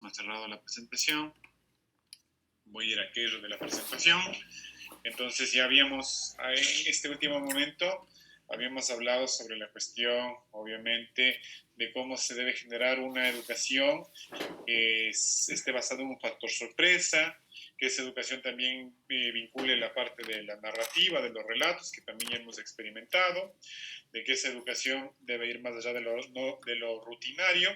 hemos cerrado la presentación. Voy a ir a aquello de la presentación. Entonces ya habíamos, en este último momento, habíamos hablado sobre la cuestión, obviamente, de cómo se debe generar una educación que esté basada en un factor sorpresa, que esa educación también vincule la parte de la narrativa, de los relatos, que también hemos experimentado, de que esa educación debe ir más allá de lo rutinario,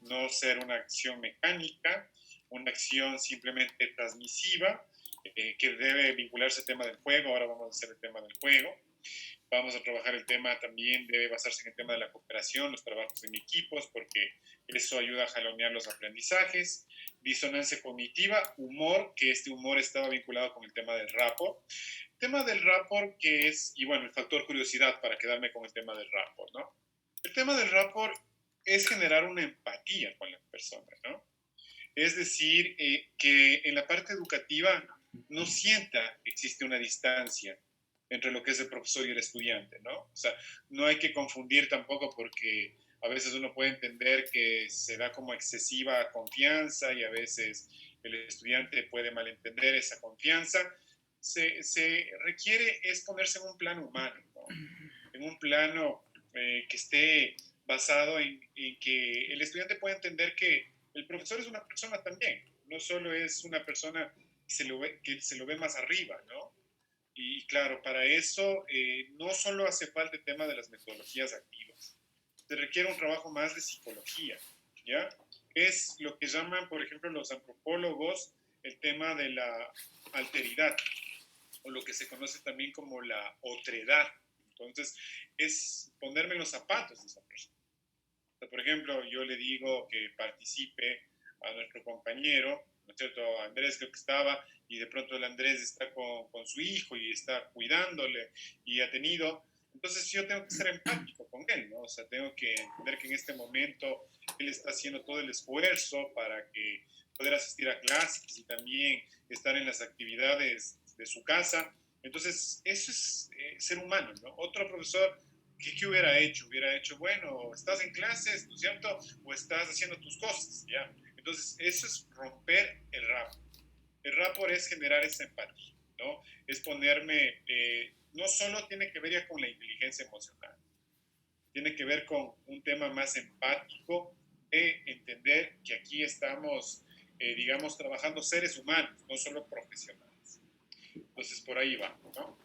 no ser una acción mecánica, una acción simplemente transmisiva, que debe vincularse al tema del juego. Ahora vamos a hacer el tema del juego. Vamos a trabajar el tema también, debe basarse en el tema de la cooperación, los trabajos en equipos, porque eso ayuda a jalonear los aprendizajes. Disonancia cognitiva, humor, que este humor estaba vinculado con el tema del rapport. El tema del rapport que es, y bueno, el factor curiosidad para quedarme con el tema del rapport, ¿no? El tema del rapport es generar una empatía con la persona, ¿no? Es decir, que en la parte educativa no sienta que existe una distancia entre lo que es el profesor y el estudiante, ¿no? O sea, no hay que confundir tampoco porque a veces uno puede entender que se da como excesiva confianza y a veces el estudiante puede malentender esa confianza. Se requiere es ponerse en un plano humano, ¿no? En un plano que esté basado en que el estudiante pueda entender que el profesor es una persona también, no solo es una persona que se lo ve más arriba, ¿no? Y claro, para eso no solo hace falta el tema de las metodologías activas, se requiere un trabajo más de psicología, ¿ya? Es lo que llaman, por ejemplo, los antropólogos, el tema de la alteridad, o lo que se conoce también como la otredad. Entonces, es ponerme en los zapatos de esa persona. O sea, por ejemplo, yo le digo que participe a nuestro compañero, ¿no es cierto? Andrés creo que estaba, y de pronto el Andrés está con su hijo y está cuidándole y ha tenido. Entonces yo tengo que ser empático con él, ¿no? O sea, tengo que entender que en este momento él está haciendo todo el esfuerzo para que poder asistir a clases y también estar en las actividades de su casa. Entonces, eso es ser humano, ¿no? Otro profesor ¿qué hubiera hecho? Hubiera hecho, bueno, estás en clases, ¿no es cierto? O estás haciendo tus cosas, ¿ya? Entonces, eso es romper el rapport. El rapport es generar esa empatía, ¿no? Es ponerme, no solo tiene que ver ya con la inteligencia emocional, tiene que ver con un tema más empático de entender que aquí estamos, digamos, trabajando seres humanos, no solo profesionales. Entonces, por ahí va, ¿no?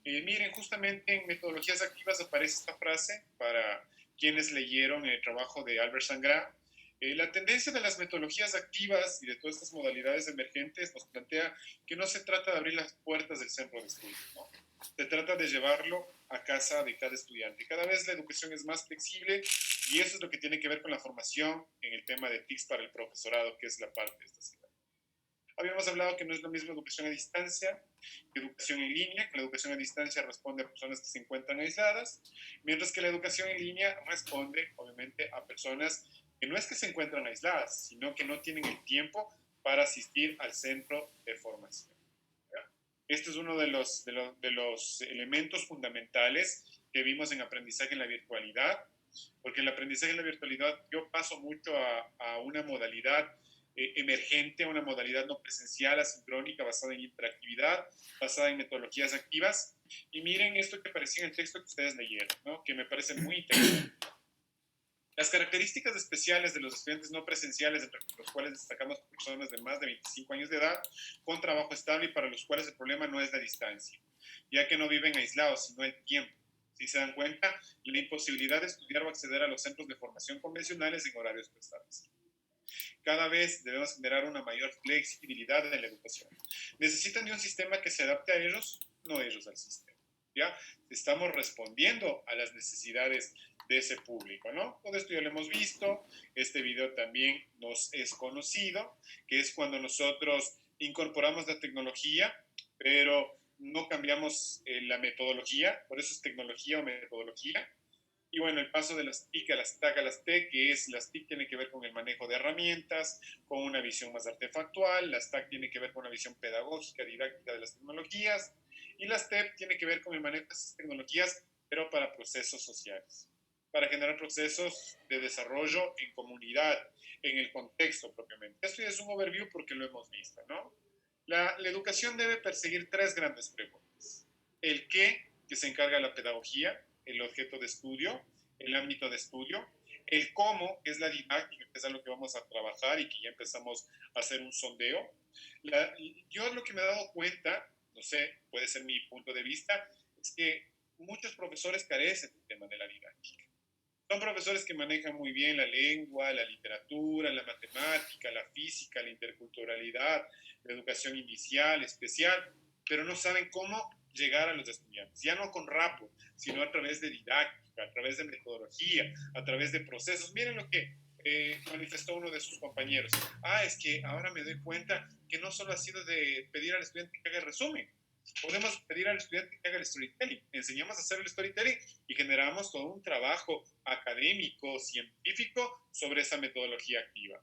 Miren, justamente en metodologías activas aparece esta frase para quienes leyeron el trabajo de Albert Sangra. La tendencia de las metodologías activas y de todas estas modalidades emergentes nos plantea que no se trata de abrir las puertas del centro de estudio, ¿no? Se trata de llevarlo a casa de cada estudiante. Cada vez la educación es más flexible y eso es lo que tiene que ver con la formación en el tema de TICS para el profesorado, que es la parte de esta ciudad. Habíamos hablado que no es lo mismo educación a distancia que educación en línea, que la educación a distancia responde a personas que se encuentran aisladas, mientras que la educación en línea responde, obviamente, a personas que no es que se encuentran aisladas, sino que no tienen el tiempo para asistir al centro de formación. ¿Ya? Este es uno de los elementos fundamentales que vimos en aprendizaje en la virtualidad, porque el aprendizaje en la virtualidad yo paso mucho a una modalidad emergente, una modalidad no presencial, asincrónica, basada en interactividad, basada en metodologías activas. Y miren esto que aparecía en el texto que ustedes leyeron, ¿no? Que me parece muy interesante. Las características especiales de los estudiantes no presenciales, entre los cuales destacamos personas de más de 25 años de edad, con trabajo estable y para los cuales el problema no es la distancia, ya que no viven aislados, sino el tiempo. Si se dan cuenta, la imposibilidad de estudiar o acceder a los centros de formación convencionales en horarios preestablecidos. Cada vez debemos generar una mayor flexibilidad en la educación. ¿Necesitan de un sistema que se adapte a ellos? No ellos al sistema. ¿Ya? Estamos respondiendo a las necesidades de ese público, ¿no? Todo esto ya lo hemos visto, este video también nos es conocido, que es cuando nosotros incorporamos la tecnología, pero no cambiamos la metodología, por eso es tecnología o metodología. Y bueno, el paso de las TIC a las TAC a las T, que es las TIC tiene que ver con el manejo de herramientas, con una visión más artefactual, las TAC tiene que ver con una visión pedagógica, didáctica de las tecnologías, y las TEP tiene que ver con el manejo de esas tecnologías, pero para procesos sociales. para generar procesos de desarrollo en comunidad, en el contexto propiamente. Esto ya es un overview porque lo hemos visto, ¿no? La educación debe perseguir tres grandes preguntas. El qué, que se encarga de la pedagogía, el objeto de estudio, el ámbito de estudio. El cómo, que es la didáctica, que es algo que vamos a trabajar y que ya empezamos a hacer un sondeo. Yo lo que me he dado cuenta, no sé, puede ser mi punto de vista, es que muchos profesores carecen del tema de la didáctica. Son profesores que manejan muy bien la lengua, la literatura, la matemática, la física, la interculturalidad, la educación inicial, especial, pero no saben cómo llegar a los estudiantes, ya no con rapo, sino a través de didáctica, a través de metodología, a través de procesos. Miren lo que manifestó uno de sus compañeros. Es que ahora me doy cuenta que no solo ha sido de pedir al estudiante que haga el resumen, podemos pedir al estudiante que haga el storytelling. Enseñamos a hacer el storytelling y generamos todo un trabajo académico, científico sobre esa metodología activa.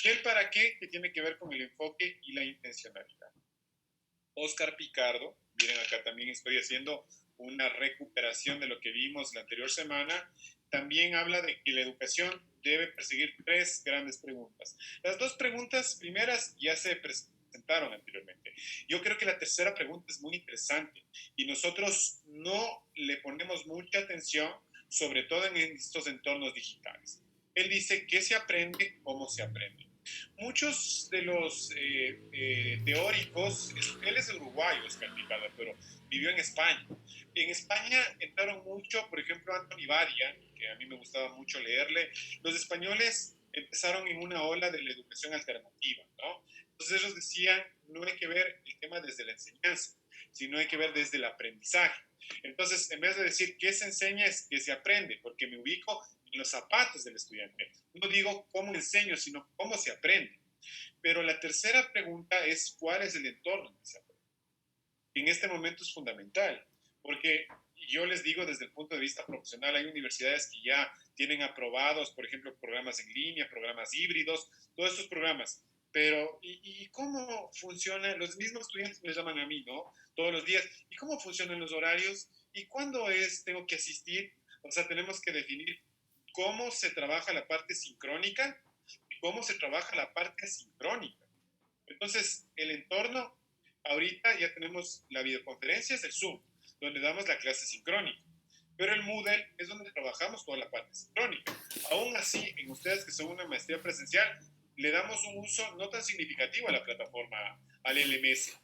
¿Y el para qué? Que tiene que ver con el enfoque y la intencionalidad. Oscar Picardo, miren acá también estoy haciendo una recuperación de lo que vimos la anterior semana, también habla de que la educación debe perseguir tres grandes preguntas. Las dos preguntas primeras ya se presentaron anteriormente. Yo creo que la tercera pregunta es muy interesante y nosotros no le ponemos mucha atención, sobre todo en estos entornos digitales. Él dice qué se aprende, cómo se aprende. Muchos de los teóricos, él es uruguayo, Oscar Picada, pero vivió en España. En España entraron mucho, por ejemplo, Anthony Baria, que a mí me gustaba mucho leerle. Los españoles empezaron en una ola de la educación alternativa, ¿no? Entonces ellos decían, no hay que ver el tema desde la enseñanza, sino hay que ver desde el aprendizaje. Entonces, en vez de decir qué se enseña, es qué se aprende, porque me ubico en los zapatos del estudiante. No digo cómo enseño, sino cómo se aprende. Pero la tercera pregunta es cuál es el entorno donde se aprende. En este momento es fundamental, porque yo les digo desde el punto de vista profesional, hay universidades que ya tienen aprobados, por ejemplo, programas en línea, programas híbridos, todos estos programas. Pero, ¿y cómo funcionan? Los mismos estudiantes me llaman a mí, ¿no? Todos los días. ¿Y cómo funcionan los horarios? ¿Y cuándo tengo que asistir? O sea, tenemos que definir cómo se trabaja la parte sincrónica y cómo se trabaja la parte asincrónica. Entonces, el entorno, ahorita ya tenemos la videoconferencia, es el Zoom, donde damos la clase sincrónica. Pero el Moodle es donde trabajamos toda la parte sincrónica. Aún así, en ustedes que son una maestría presencial, le damos un uso no tan significativo a la plataforma, al LMS.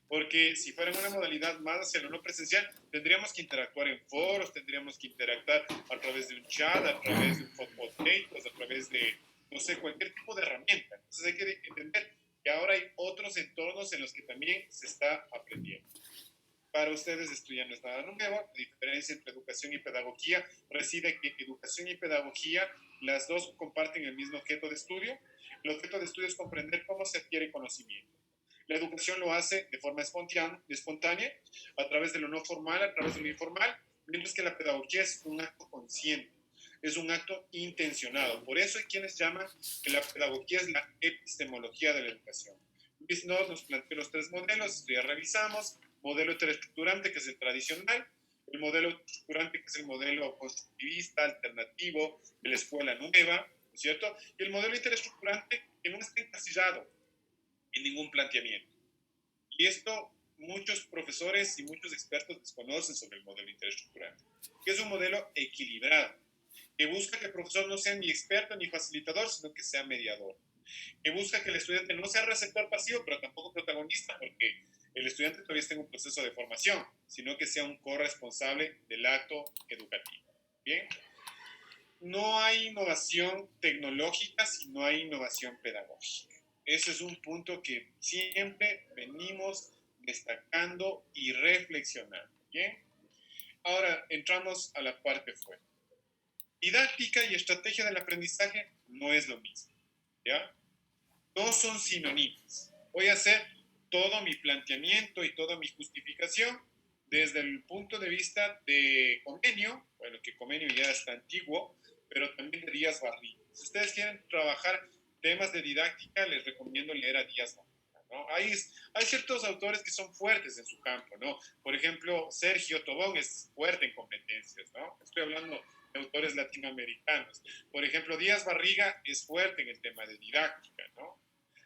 Porque si fuera una modalidad más hacia lo no presencial, tendríamos que interactuar en foros, tendríamos que interactuar a través de un chat, a través de un podcasts, a través de, no sé, cualquier tipo de herramienta. Entonces hay que entender que ahora hay otros entornos en los que también se está aprendiendo. Para ustedes estudiar no es nada nuevo. La diferencia entre educación y pedagogía reside que educación y pedagogía, las dos comparten el mismo objeto de estudio. El objeto de estudio es comprender cómo se adquiere conocimiento. La educación lo hace de forma espontánea, a través de lo no formal, a través de lo informal, mientras que la pedagogía es un acto consciente, es un acto intencionado. Por eso hay quienes llaman que la pedagogía es la epistemología de la educación. Luis nos planteó los tres modelos, ya revisamos. Modelo heteroestructurante, que es el tradicional, el modelo estructurante, que es el modelo constructivista, alternativo, de la escuela nueva, ¿no es cierto? Y el modelo interestructurante, que no está encasillado en ningún planteamiento. Y esto muchos profesores y muchos expertos desconocen sobre el modelo interestructurante, que es un modelo equilibrado, que busca que el profesor no sea ni experto ni facilitador, sino que sea mediador, que busca que el estudiante no sea receptor pasivo, pero tampoco protagonista, porque el estudiante todavía está en un proceso de formación, sino que sea un corresponsable del acto educativo. Bien, no hay innovación tecnológica si no hay innovación pedagógica. Ese es un punto que siempre venimos destacando y reflexionando. Bien, ahora entramos a la parte fuerte. Didáctica y estrategia del aprendizaje no es lo mismo, ¿ya? No son sinónimos. Voy a hacer todo mi planteamiento y toda mi justificación desde el punto de vista de Comenio, bueno, que Comenio ya está antiguo, pero también de Díaz Barriga. Si ustedes quieren trabajar temas de didáctica, les recomiendo leer a Díaz Barriga, ¿no? Hay ciertos autores que son fuertes en su campo, ¿no? Por ejemplo, Sergio Tobón es fuerte en competencias, ¿no? Estoy hablando de autores latinoamericanos. Por ejemplo, Díaz Barriga es fuerte en el tema de didáctica, ¿no?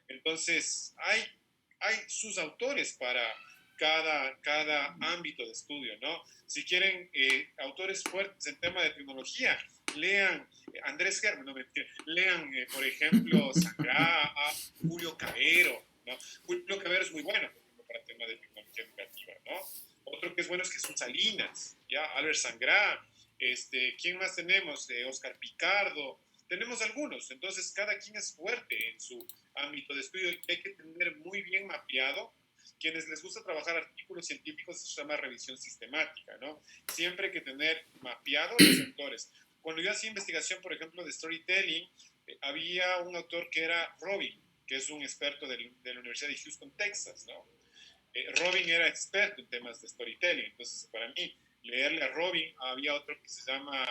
Entonces, hay sus autores para cada ámbito de estudio, ¿no? Si quieren autores fuertes en tema de tecnología, lean Andrés Germán, no mentira, lean, por ejemplo, Sangrá, Julio Cabero, ¿no? Julio Cabero es muy bueno, por ejemplo, para temas de tecnología educativa, ¿no? Otro que es bueno es Jesús Salinas, ¿ya? Albert Sangrá, ¿quién más tenemos? Oscar Picardo, tenemos algunos, entonces cada quien es fuerte en su ámbito de estudio y hay que tener muy bien mapeado. Quienes les gusta trabajar artículos científicos se llama revisión sistemática, ¿no? Siempre hay que tener mapeado los autores. Cuando yo hacía investigación, por ejemplo, de storytelling, había un autor que era Robin, que es un experto de la Universidad de Houston, Texas, ¿no? Robin era experto en temas de storytelling, entonces para mí leerle a Robin, había otro que se llama,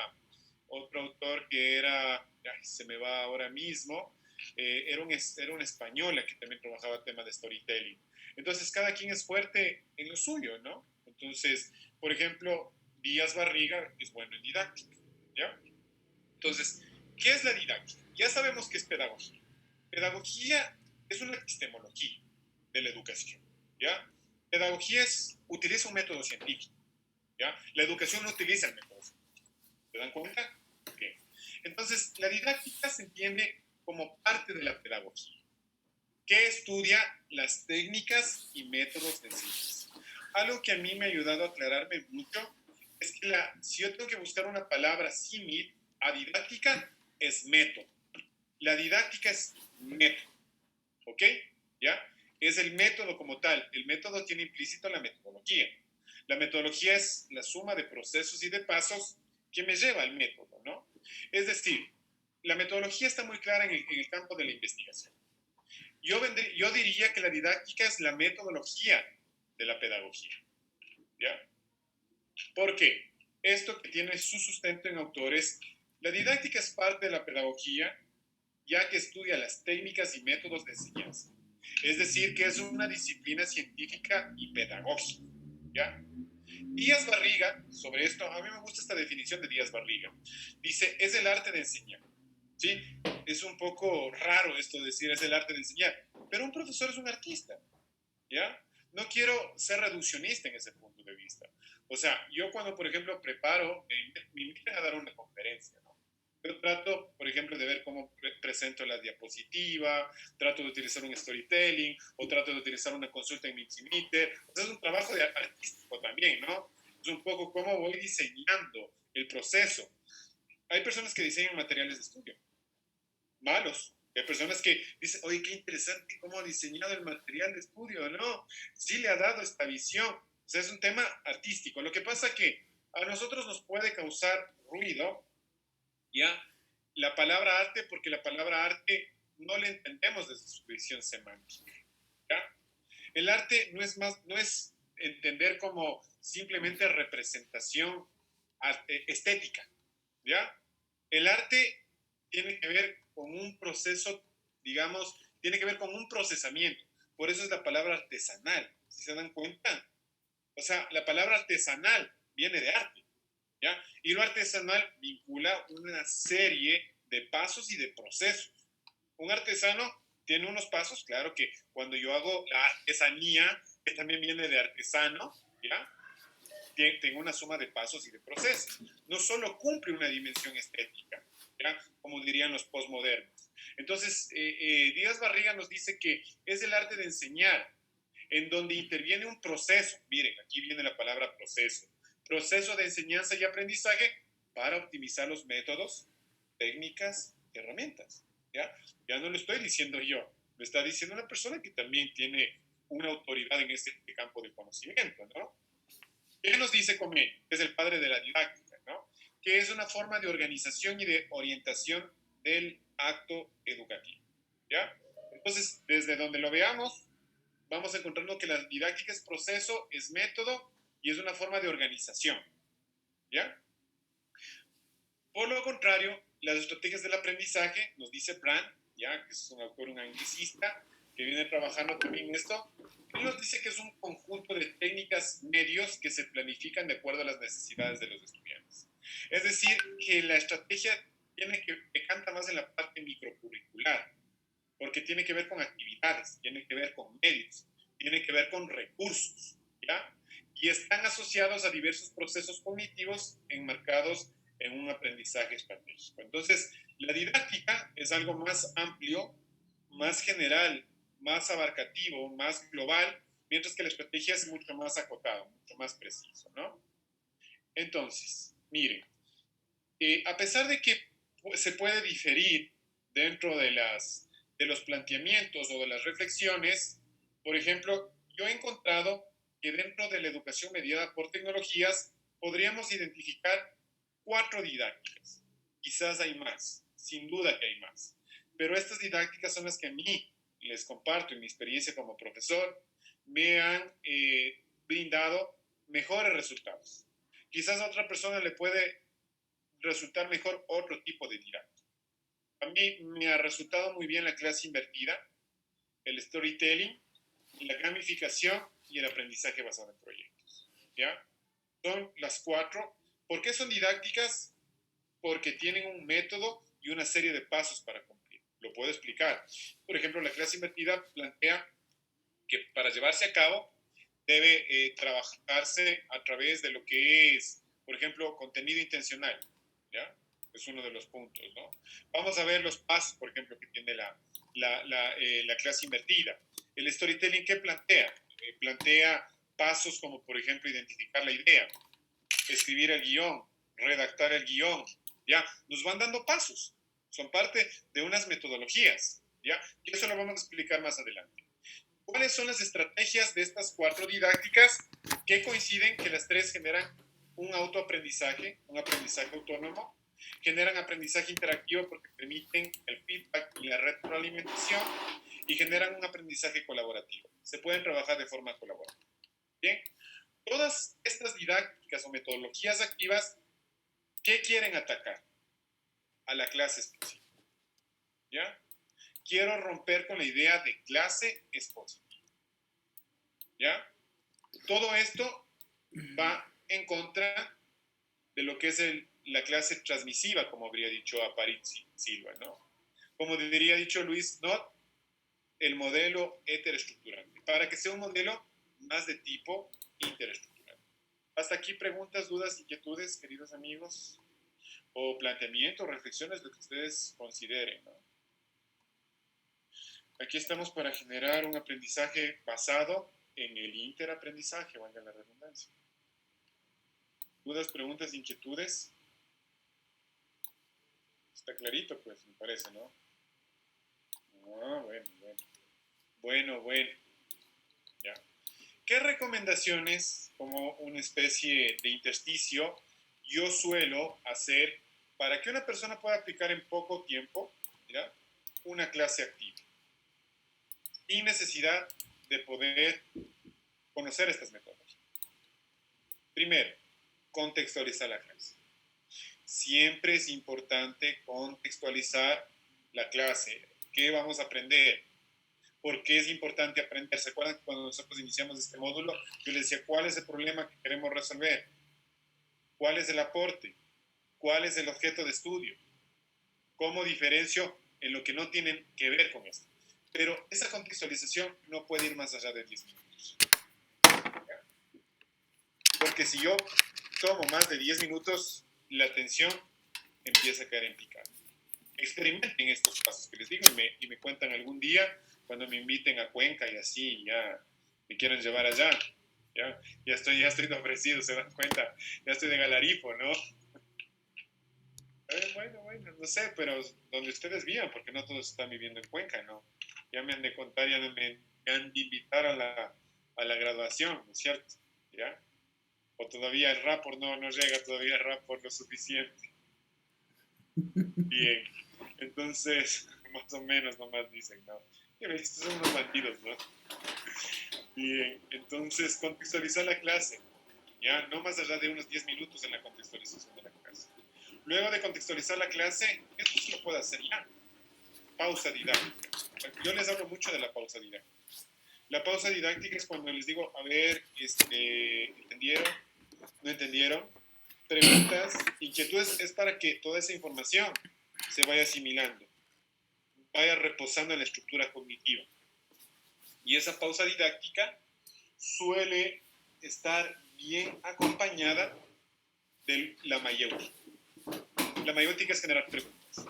otro autor que era, ay, se me va ahora mismo, era una española que también trabajaba temas de storytelling. Entonces cada quien es fuerte en lo suyo, ¿no? Entonces, por ejemplo, Díaz Barriga es bueno en didáctica, ¿ya? Entonces, ¿qué es la didáctica? Ya sabemos que es pedagogía. Pedagogía es una epistemología de la educación, ¿ya? Pedagogía utiliza un método científico, ¿ya? La educación no utiliza el método científico. ¿Se dan cuenta? Okay. Entonces, la didáctica se entiende como parte de la pedagogía, que estudia las técnicas y métodos de enseñanza. Algo que a mí me ha ayudado a aclararme mucho es que si yo tengo que buscar una palabra símil a didáctica, es método. La didáctica es método, ¿ok? ¿Ya? Es el método como tal. El método tiene implícito la metodología. La metodología es la suma de procesos y de pasos que me lleva al método, ¿no? Es decir, la metodología está muy clara en el campo de la investigación. Yo diría que la didáctica es la metodología de la pedagogía, ¿ya? ¿Por qué? Esto que tiene su sustento en autores, la didáctica es parte de la pedagogía, ya que estudia las técnicas y métodos de enseñanza. Es decir, que es una disciplina científica y pedagógica, ¿ya? Díaz Barriga, sobre esto, a mí me gusta esta definición de Díaz Barriga. Dice, es el arte de enseñar, ¿sí? Es un poco raro esto de decir es el arte de enseñar, pero un profesor es un artista, ¿ya? No quiero ser reduccionista en ese punto de vista. O sea, yo cuando, por ejemplo, preparo, me invitan a dar una conferencia, ¿no? Yo trato, por ejemplo, de ver cómo presento la diapositiva, trato de utilizar un storytelling, o trato de utilizar una consulta en Mixmeter. O sea, es un trabajo artístico también, ¿no? Es un poco cómo voy diseñando el proceso. Hay personas que diseñan materiales de estudio, malos. Hay personas que dicen, oye, qué interesante cómo ha diseñado el material de estudio, ¿no? Sí le ha dado esta visión. O sea, es un tema artístico. Lo que pasa es que a nosotros nos puede causar ruido, ¿ya? La palabra arte, porque la palabra arte no la entendemos desde su visión semántica, ¿ya? El arte no es entender como simplemente representación estética, ¿ya? El arte tiene que ver con un proceso, digamos, tiene que ver con un procesamiento. Por eso es la palabra artesanal, ¿sí se dan cuenta? O sea, la palabra artesanal viene de arte, ¿ya? Y lo artesanal vincula una serie de pasos y de procesos. Un artesano tiene unos pasos, claro que cuando yo hago la artesanía, que también viene de artesano, ¿ya? Tengo una suma de pasos y de procesos. No solo cumple una dimensión estética, ¿ya? Como dirían los postmodernos. Entonces, Díaz Barriga nos dice que es el arte de enseñar, en donde interviene un proceso. Miren, aquí viene la palabra proceso. Proceso de enseñanza y aprendizaje para optimizar los métodos, técnicas, herramientas. ¿Ya? Ya no lo estoy diciendo yo, lo está diciendo una persona que también tiene una autoridad en este campo de conocimiento, ¿no? ¿Qué nos dice Comey? Es el padre de la didáctica, ¿no? Que es una forma de organización y de orientación del acto educativo, ¿ya? Entonces, desde donde lo veamos, vamos encontrando que la didáctica es proceso, es método y es una forma de organización, ¿ya? Por lo contrario, las estrategias del aprendizaje, nos dice Brand, ya que es un autor, un anglicista, que viene trabajando también en esto, él nos dice que es un conjunto de técnicas, medios que se planifican de acuerdo a las necesidades de los estudiantes. Es decir, que la estrategia que canta más en la parte microcurricular, porque tiene que ver con actividades, tiene que ver con medios, tiene que ver con recursos, ¿ya? Y están asociados a diversos procesos cognitivos enmarcados en un aprendizaje estratégico. Entonces, la didáctica es algo más amplio, más general, más abarcativo, más global, mientras que la estrategia es mucho más acotado, mucho más preciso, ¿no? Entonces, miren, a pesar de que se puede diferir dentro de los planteamientos o de las reflexiones, por ejemplo, yo he encontrado que dentro de la educación mediada por tecnologías podríamos identificar 4 didácticas. Quizás hay más, sin duda que hay más. Pero estas didácticas son las que a mí les comparto en mi experiencia como profesor, me han brindado mejores resultados. Quizás a otra persona le puede resultar mejor otro tipo de didáctica. A mí me ha resultado muy bien la clase invertida, el storytelling, la gamificación y el aprendizaje basado en proyectos. ¿Ya? Son las 4. ¿Por qué son didácticas? Porque tienen un método y una serie de pasos para cumplir. Lo puedo explicar. Por ejemplo, la clase invertida plantea que para llevarse a cabo debe trabajarse a través de lo que es, por ejemplo, contenido intencional. ¿Ya? Es uno de los puntos, ¿no? Vamos a ver los pasos, por ejemplo, que tiene la clase invertida. El storytelling, ¿qué plantea? Plantea pasos como, por ejemplo, identificar la idea, escribir el guión, redactar el guión, ¿ya? Nos van dando pasos. Son parte de unas metodologías, ¿ya? Y eso lo vamos a explicar más adelante. ¿Cuáles son las estrategias de estas 4 didácticas que coinciden que las 3 generan un autoaprendizaje, un aprendizaje autónomo, generan aprendizaje interactivo porque permiten el feedback y la retroalimentación y generan un aprendizaje colaborativo? Se pueden trabajar de forma colaborativa. Bien, todas estas didácticas o metodologías activas, ¿qué quieren atacar? A la clase expositiva. ¿Ya? Quiero romper con la idea de clase expositiva. ¿Ya? Todo esto va en contra de lo que es la clase transmisiva, como habría dicho Aparici Silva, ¿no? Como diría dicho Luis Nott, el modelo heteroestructurante, para que sea un modelo más de tipo interestructurante. Hasta aquí preguntas, dudas, inquietudes, queridos amigos, o planteamientos, reflexiones, lo que ustedes consideren, ¿no? Aquí estamos para generar un aprendizaje basado en el interaprendizaje, valga la redundancia. ¿Dudas, preguntas, inquietudes? Está clarito, pues, me parece, ¿no? Ah, bueno. Ya. ¿Qué recomendaciones, como una especie de intersticio, yo suelo hacer para que una persona pueda aplicar en poco tiempo, ¿ya?, una clase activa, sin necesidad de poder conocer estas metodologías? Primero, contextualizar la clase. Siempre es importante contextualizar la clase. ¿Qué vamos a aprender? ¿Por qué es importante aprender? ¿Se acuerdan que cuando nosotros iniciamos este módulo, yo les decía cuál es el problema que queremos resolver? ¿Cuál es el aporte? ¿Cuál es el objeto de estudio? ¿Cómo diferencio en lo que no tienen que ver con esto? Pero esa contextualización no puede ir más allá de 10 minutos. ¿Ya? Porque si yo tomo más de 10 minutos, la atención empieza a caer en picado. Experimenten estos pasos que les digo y me cuentan algún día cuando me inviten a Cuenca y así ya me quieren llevar allá. Ya estoy ofrecido, se dan cuenta, ya estoy de Galaripo, ¿no? Bueno, no sé, pero donde ustedes vivan, porque no todos están viviendo en Cuenca, ¿no? Ya me han de contar, ya me han de invitar a la graduación, ¿no es cierto? ¿Ya? O todavía el rapport no llega todavía el rapport lo suficiente. Bien, entonces, más o menos nomás dicen, ¿no? Estos son unos bandidos, ¿no? Bien, entonces contextualizar la clase, ¿ya? No más allá de unos 10 minutos en la contextualización de la clase. Luego de contextualizar la clase, esto se lo puede hacer ya. Pausa didáctica. Yo les hablo mucho de la pausa didáctica. La pausa didáctica es cuando les digo, a ver, ¿entendieron? ¿No entendieron? preguntas, inquietudes, es para que toda esa información se vaya asimilando, vaya reposando en la estructura cognitiva. Y esa pausa didáctica suele estar bien acompañada de la mayéutica. La mayéutica es generar preguntas,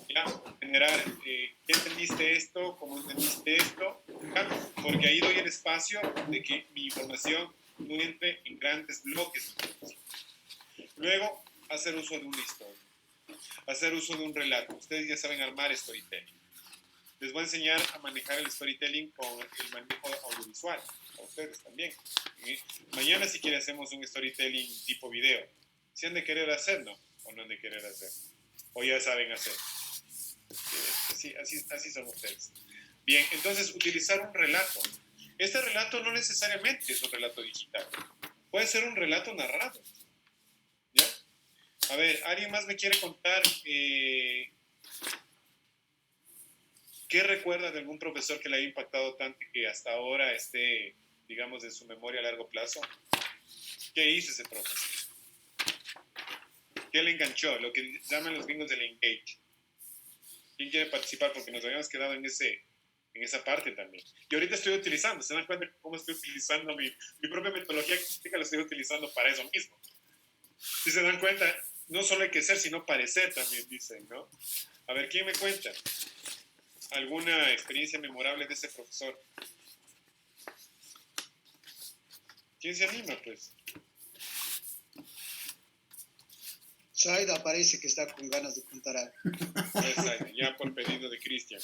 ¿ya? Generar, ¿qué entendiste esto? ¿Cómo entendiste esto? ¿Ya? Porque ahí doy el espacio de que mi información no entre en grandes bloques. Luego, hacer uso de una historia, hacer uso de un relato. Ustedes ya saben armar storytelling. Les voy a enseñar a manejar el storytelling con el manejo audiovisual, a ustedes también. Mañana, si quieren, hacemos un storytelling tipo video. Si han de querer hacerlo o no han de querer hacer, o ya saben hacer. Así son ustedes. Bien, entonces, utilizar un relato. Este relato no necesariamente es un relato digital. Puede ser un relato narrado. ¿Ya? A ver, ¿alguien más me quiere contar qué recuerda de algún profesor que le haya impactado tanto y que hasta ahora esté, digamos, en su memoria a largo plazo? ¿Qué hizo ese profesor? ¿Qué le enganchó? Lo que llaman los gringos del engage. ¿Quién quiere participar? Porque nos habíamos quedado en esa parte también. Y ahorita estoy utilizando, ¿se dan cuenta cómo estoy utilizando mi propia metodología crítica? La estoy utilizando para eso mismo. Si se dan cuenta, no solo hay que ser, sino parecer también, dicen, ¿no? A ver, ¿quién me cuenta alguna experiencia memorable de ese profesor? ¿Quién se anima, pues? Saida parece que está con ganas de contar algo. Saida, ya por pedido de Cristian.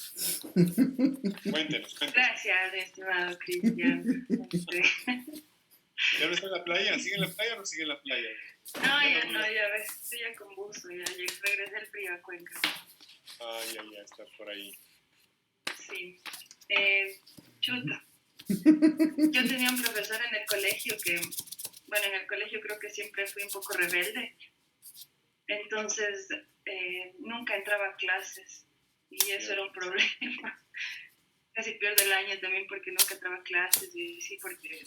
Cuéntenos. Gracias, estimado Cristian. ¿Ya no está en la playa? ¿Sigue en la playa o no sigue en la playa? Ya ves, estoy ya con buzo, ya regresé el frío a Cuenca. Ya, está por ahí. Sí. Chuta. Yo tenía un profesor en el colegio en el colegio creo que siempre fui un poco rebelde. Entonces, nunca entraba a clases y eso era un problema. Casi pierdo el año también porque nunca entraba a clases y sí, porque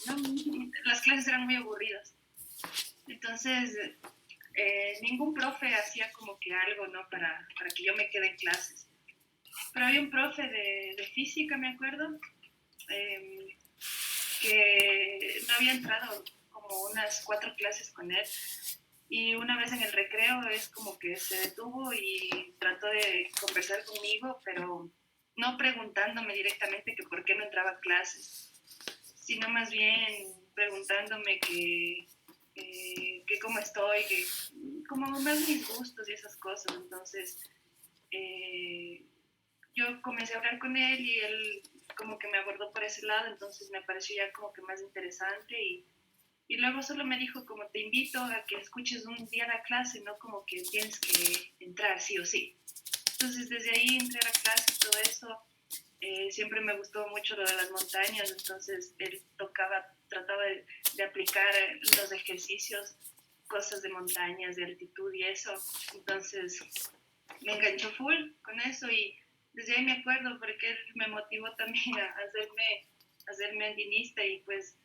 las clases eran muy aburridas. Entonces, ningún profe hacía como que algo, ¿no? Para que yo me quede en clases. Pero había un profe de física, me acuerdo, que no había entrado como unas 4 clases con él. Y una vez en el recreo es como que se detuvo y trató de conversar conmigo, pero no preguntándome directamente que por qué no entraba a clases, sino más bien preguntándome que cómo estoy, que como más mis gustos y esas cosas. Entonces, yo comencé a hablar con él y él como que me abordó por ese lado, entonces me pareció ya como que más interesante y luego solo me dijo como te invito a que escuches un día la clase, no como que tienes que entrar sí o sí. Entonces desde ahí entré a la clase y todo eso. Siempre me gustó mucho lo de las montañas, entonces él trataba de aplicar los ejercicios, cosas de montañas, de altitud y eso. Entonces me enganchó full con eso y desde ahí me acuerdo porque él me motivó también a hacerme andinista y pues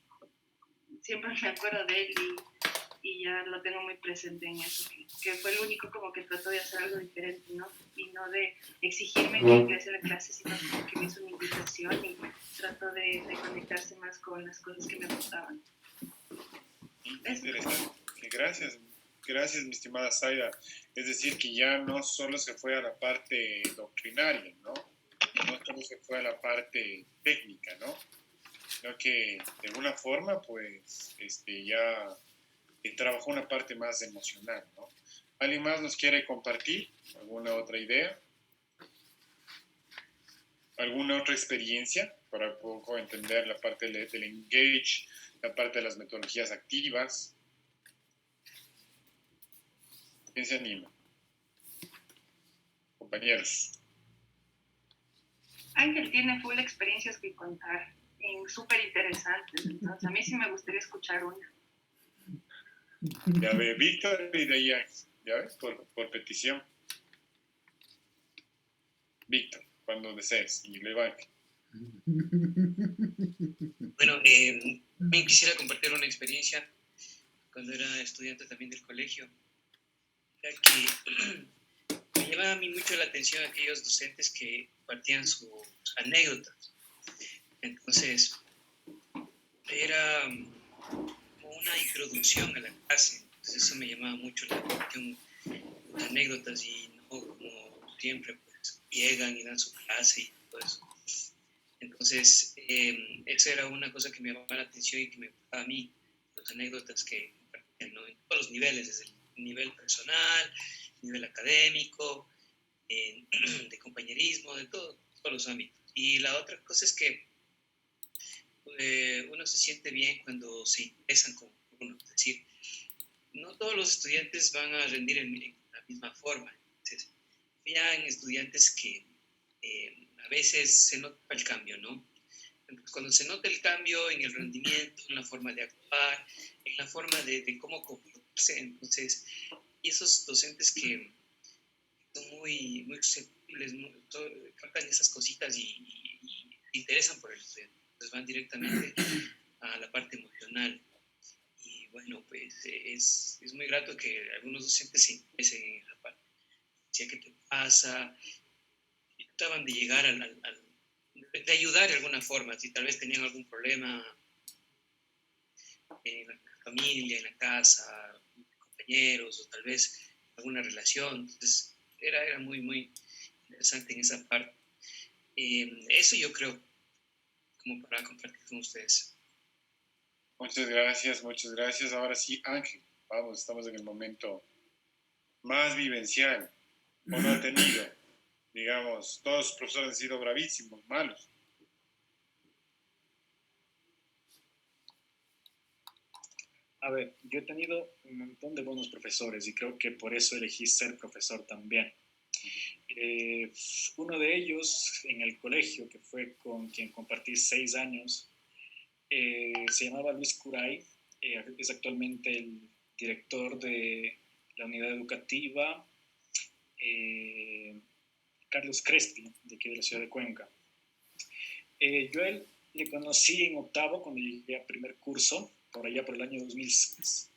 siempre me acuerdo de él y ya lo tengo muy presente en eso, que fue el único como que trató de hacer algo diferente, ¿no? Y no de exigirme que ingrese a la clase, sino como que me hizo una invitación y trató de conectarse más con las cosas que me gustaban. Interesante. Gracias, mi estimada Zaida. Es decir, que ya no solo se fue a la parte doctrinaria, ¿no? No solo se fue a la parte técnica, ¿no? Sino que de alguna forma, pues, ya trabajó una parte más emocional, ¿no? ¿Alguien más nos quiere compartir alguna otra idea? ¿Alguna otra experiencia para un poco entender la parte del engage, la parte de las metodologías activas? ¿Quién se anima? Compañeros. Ángel tiene full experiencias que contar, súper interesantes, entonces a mí sí me gustaría escuchar una. Ya ve, Víctor y de ahí, ya ves, por petición. Víctor, cuando desees, y levante. Bueno, también quisiera compartir una experiencia cuando era estudiante también del colegio. ya que me llamaba a mí mucho la atención aquellos docentes que compartían sus anécdotas. Entonces, era como una introducción a la clase. Entonces, eso me llamaba mucho la atención, las anécdotas, y no como siempre, pues, llegan y dan su clase y todo eso. Entonces, esa era una cosa que me llamaba la atención y que me gustaba a mí, las anécdotas que compartían, ¿no? En todos los niveles, desde el nivel personal, nivel académico, de compañerismo, de todos los ámbitos. Y la otra cosa es que uno se siente bien cuando se interesan con uno. Es decir, no todos los estudiantes van a rendir en la misma forma. Entonces, había estudiantes que a veces se nota el cambio, ¿no? Entonces, cuando se nota el cambio en el rendimiento, en la forma de actuar, en la forma de cómo comportarse, entonces, y esos docentes que son muy, muy susceptibles, captan esas cositas y se interesan por el estudiante, entonces van directamente a la parte emocional. Y bueno, pues es muy grato que algunos docentes se interesen en esa parte. Decía, ¿qué te pasa? Y trataban de llegar de ayudar de alguna forma, si tal vez tenían algún problema en la familia, en la casa, compañeros, o tal vez alguna relación. Entonces, era muy, muy interesante en esa parte. Eso yo creo, como para compartir con ustedes. Muchas gracias, muchas gracias. Ahora sí, Ángel, vamos, estamos en el momento más vivencial. ¿O no ha tenido? Digamos, todos los profesores han sido bravísimos, malos. A ver, yo he tenido un montón de buenos profesores y creo que por eso elegí ser profesor también. Uno de ellos en el colegio, que fue con quien compartí 6 años, se llamaba Luis Curay, es actualmente el director de la unidad educativa Carlos Crespi, de aquí de la ciudad de Cuenca. Yo a él le conocí en octavo, cuando llegué a primer curso, por allá por el año 2006.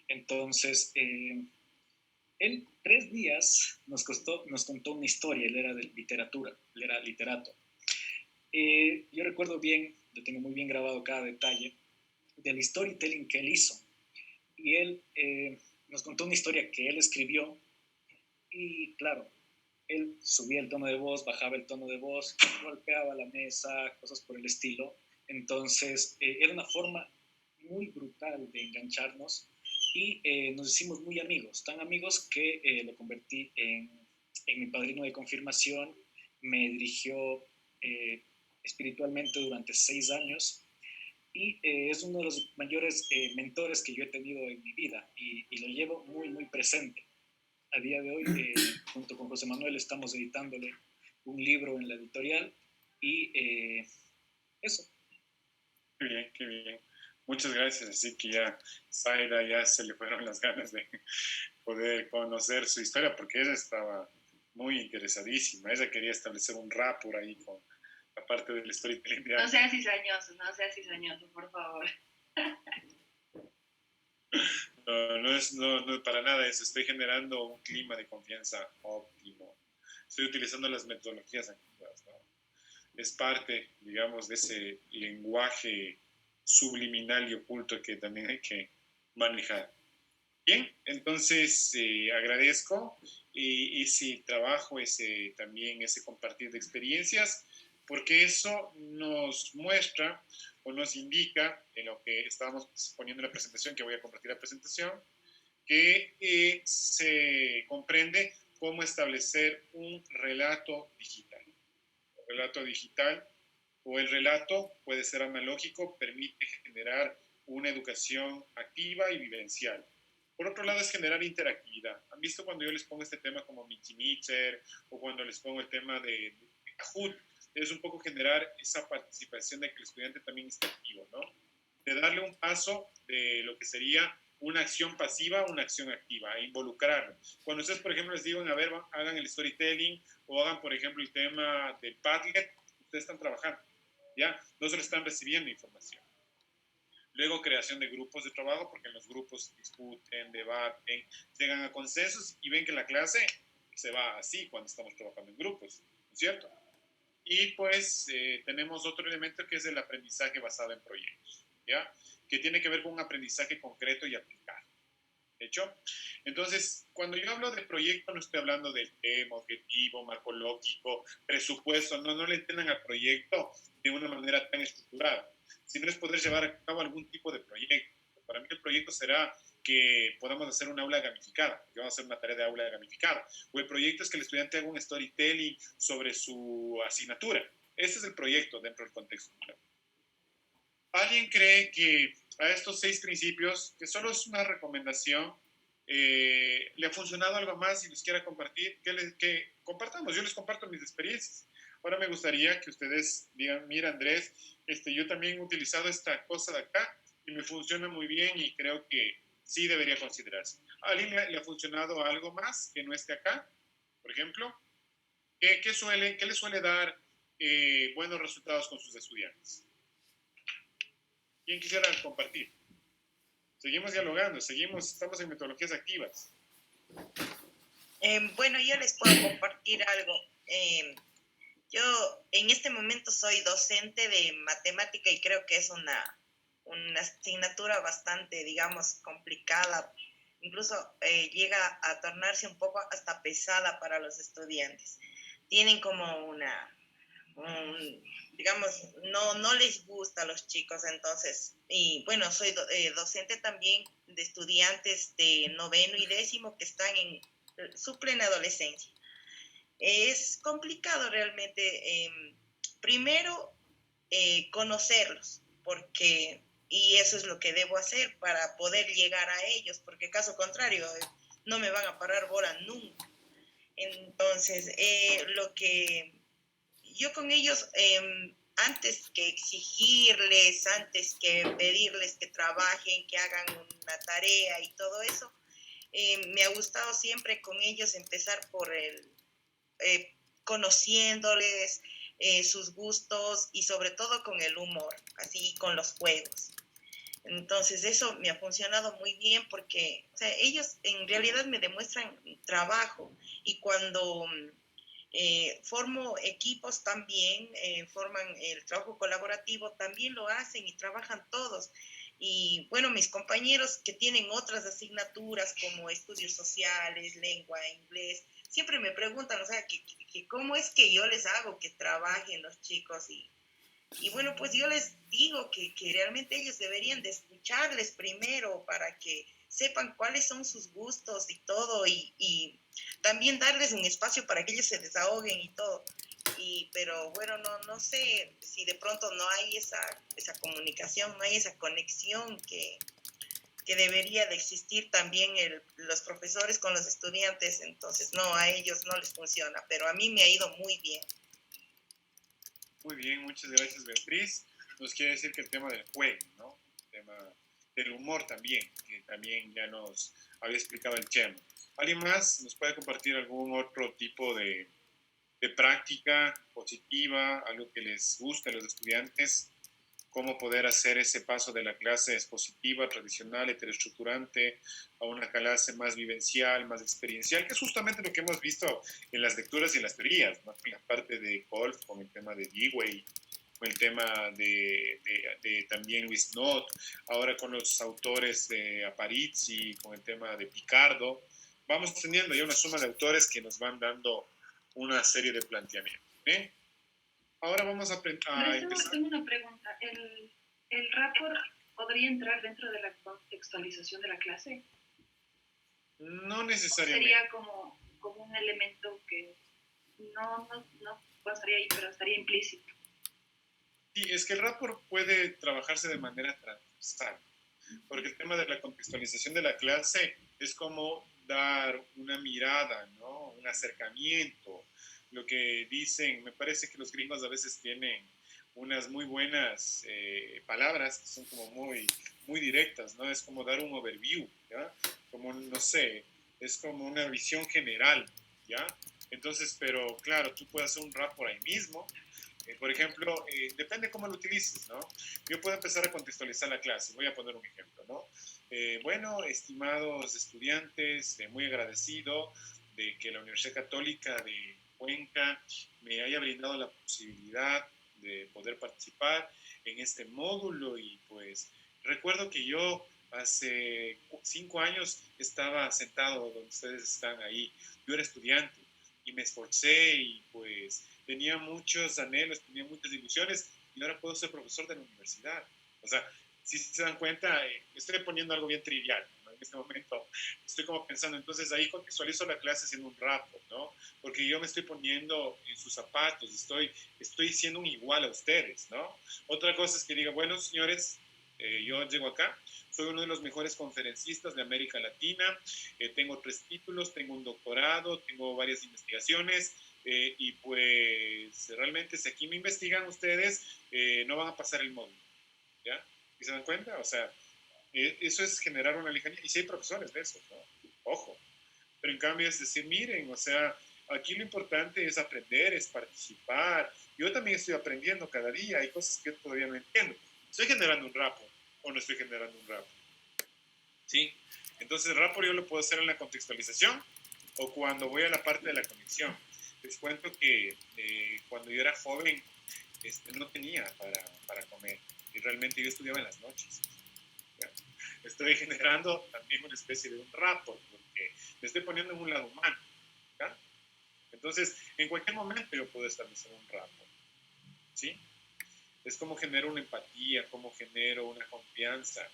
Entonces, él 3 días nos contó una historia. Él era de literatura, él era literato. Yo recuerdo bien, lo tengo muy bien grabado cada detalle, del storytelling que él hizo. Y él nos contó una historia que él escribió y, claro, él subía el tono de voz, bajaba el tono de voz, golpeaba la mesa, cosas por el estilo. Entonces, era una forma muy brutal de engancharnos y nos hicimos muy amigos, tan amigos que lo convertí en mi padrino de confirmación. Me dirigió espiritualmente durante 6 años y es uno de los mayores mentores que yo he tenido en mi vida y lo llevo muy, muy presente. A día de hoy, junto con José Manuel, estamos editándole un libro en la editorial y eso. Qué bien, qué bien. Muchas gracias. Así que ya Zaida ya se le fueron las ganas de poder conocer su historia, porque ella estaba muy interesadísima. Ella quería establecer un rap por ahí con la parte del storytelling. No seas cizañoso, por favor. No, para nada eso. Estoy generando un clima de confianza óptimo. Estoy utilizando las metodologías activas, ¿no? Es parte, digamos, de ese lenguaje subliminal y oculto que también hay que manejar. Bien, entonces agradezco ese trabajo, también ese compartir de experiencias, porque eso nos muestra o nos indica en lo que estábamos poniendo en la presentación, que voy a compartir la presentación, que se comprende cómo establecer un relato digital. El relato digital o el relato puede ser analógico, permite generar una educación activa y vivencial. Por otro lado, es generar interactividad. ¿Han visto cuando yo les pongo este tema como Mentimeter o cuando les pongo el tema de Kahoot? Es un poco generar esa participación de que el estudiante también esté activo, ¿no? De darle un paso de lo que sería una acción pasiva a una acción activa, e involucrarlo. Cuando ustedes, por ejemplo, les digo, a ver, hagan el storytelling o hagan, por ejemplo, el tema del Padlet, ustedes están trabajando, ¿ya? No solo están recibiendo información. Luego, creación de grupos de trabajo, porque en los grupos discuten, debaten, llegan a consensos y ven que la clase se va así cuando estamos trabajando en grupos, ¿no es cierto? Y pues tenemos otro elemento que es el aprendizaje basado en proyectos, ¿ya? Que tiene que ver con un aprendizaje concreto y aplicado. ¿Hecho? Entonces, cuando yo hablo de proyecto, no estoy hablando del tema, objetivo, marco lógico, presupuesto, no le entiendan al proyecto de una manera tan estructurada, sino es poder llevar a cabo algún tipo de proyecto. Para mí el proyecto será que podamos hacer un aula gamificada, que vamos a hacer una tarea de aula gamificada, o el proyecto es que el estudiante haga un storytelling sobre su asignatura. Ese es el proyecto dentro del contexto. ¿Alguien cree que a estos 6 principios, que solo es una recomendación, le ha funcionado algo más y les quiera compartir? Que compartamos, yo les comparto mis experiencias. Ahora me gustaría que ustedes digan, mira Andrés, yo también he utilizado esta cosa de acá y me funciona muy bien y creo que sí debería considerarse. ¿A alguien le ha funcionado algo más que no esté acá? Por ejemplo, ¿qué le suele dar buenos resultados con sus estudiantes? ¿Quién quisiera compartir? Seguimos dialogando, estamos en metodologías activas. Bueno, yo les puedo compartir algo. Yo en este momento soy docente de matemática y creo que es una asignatura bastante, digamos, complicada. Incluso llega a tornarse un poco hasta pesada para los estudiantes. Tienen como digamos, no les gusta a los chicos, entonces, y bueno, soy docente también de estudiantes de 9º y 10º que están en su plena adolescencia. Es complicado realmente, primero, conocerlos, y eso es lo que debo hacer para poder llegar a ellos, porque caso contrario, no me van a parar bola nunca. Entonces, lo que yo con ellos, antes que exigirles, antes que pedirles que trabajen, que hagan una tarea y todo eso, me ha gustado siempre con ellos empezar por conociéndoles sus gustos y sobre todo con el humor, así con los juegos. Entonces eso me ha funcionado muy bien porque, o sea, ellos en realidad me demuestran trabajo y cuando formo equipos también, forman el trabajo colaborativo, también lo hacen y trabajan todos. Y bueno, mis compañeros que tienen otras asignaturas como estudios sociales, lengua, inglés, siempre me preguntan, o sea, que cómo es que yo les hago que trabajen los chicos y bueno, pues yo les digo que realmente ellos deberían de escucharles primero para que sepan cuáles son sus gustos y todo, y también darles un espacio para que ellos se desahoguen y todo. Pero bueno, no sé si de pronto no hay esa comunicación, no hay esa conexión que debería de existir también los profesores con los estudiantes, entonces no, a ellos no les funciona, pero a mí me ha ido muy bien. Muy bien, muchas gracias Beatriz. Nos quiere decir que el tema del juego, ¿no? El tema del humor también, que también ya nos había explicado el Chema. ¿Alguien más nos puede compartir algún otro tipo de práctica positiva, algo que les guste a los estudiantes? Cómo poder hacer ese paso de la clase expositiva, tradicional, heteroestructurante, a una clase más vivencial, más experiencial, que es justamente lo que hemos visto en las lecturas y en las teorías, ¿no? En la parte de Kolff, con el tema de Dewey, con el tema de también Luis Nott, ahora con los autores de Aparici, con el tema de Picardo. Vamos teniendo ya una suma de autores que nos van dando una serie de planteamientos. ¿Bien? Ahora vamos a empezar. Tengo una pregunta. ¿El rapport podría entrar dentro de la contextualización de la clase? No necesariamente. Sería como un elemento que no estaría ahí, pero estaría implícito. Sí, es que el rapport puede trabajarse de manera transversal, porque el tema de la contextualización de la clase es como dar una mirada, ¿no? Un acercamiento. Lo que dicen, me parece que los gringos a veces tienen unas muy buenas palabras que son como muy directas, ¿no? Es como dar un overview, ¿ya? Como, no sé, es como una visión general, ¿ya? Entonces, pero claro, tú puedes hacer un rapport ahí mismo Por ejemplo, depende cómo lo utilices, ¿no? Yo puedo empezar a contextualizar la clase. Voy a poner un ejemplo, ¿no? Bueno, estimados estudiantes, muy agradecido de que la Universidad Católica de Cuenca me haya brindado la posibilidad de poder participar en este módulo y pues recuerdo que yo hace 5 años estaba sentado donde ustedes están ahí. Yo era estudiante y me esforcé y pues tenía muchos anhelos, tenía muchas ilusiones y ahora puedo ser profesor de la universidad. O sea, si se dan cuenta, estoy poniendo algo bien trivial, ¿no? En este momento estoy como pensando, entonces ahí contextualizo la clase haciendo un rapport, ¿no? Porque yo me estoy poniendo en sus zapatos, estoy siendo un igual a ustedes, ¿no? Otra cosa es que diga, bueno, señores, yo llego acá, soy uno de los mejores conferencistas de América Latina, tengo 3 títulos, tengo un doctorado, tengo varias investigaciones, y pues realmente si aquí me investigan ustedes, no van a pasar el módulo, ¿ya? ¿Y se dan cuenta? O sea, eso es generar una lejanía, y sí hay profesores de eso, ¿no? Ojo, pero en cambio es decir, miren, o sea, aquí lo importante es aprender, es participar. Yo también estoy aprendiendo cada día, hay cosas que todavía no entiendo. ¿Estoy generando un rapport o no estoy generando un rapport? ¿Sí? Entonces el rapport yo lo puedo hacer en la contextualización o cuando voy a la parte de la conexión. Les cuento que cuando yo era joven no tenía para comer y realmente yo estudiaba en las noches. ¿Ya? Estoy generando también una especie de un rapport porque me estoy poniendo en un lado humano. ¿Ya? Entonces, en cualquier momento yo puedo establecer un rapport. ¿Sí? Es como genero una empatía, como genero una confianza.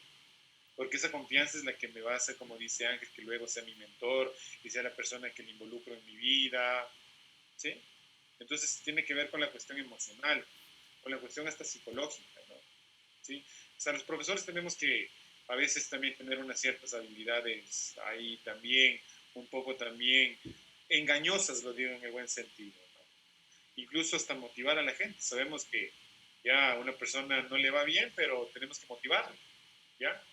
Porque esa confianza es la que me va a hacer, como dice Ángel, que luego sea mi mentor y sea la persona que le involucro en mi vida. ¿Sí? Entonces tiene que ver con la cuestión emocional, con la cuestión hasta psicológica, ¿no? ¿Sí? O sea, los profesores tenemos que a veces también tener unas ciertas habilidades ahí también, un poco también engañosas, lo digo en el buen sentido, ¿no? Incluso hasta motivar a la gente. Sabemos que ya a una persona no le va bien, pero tenemos que motivarla, ¿ya?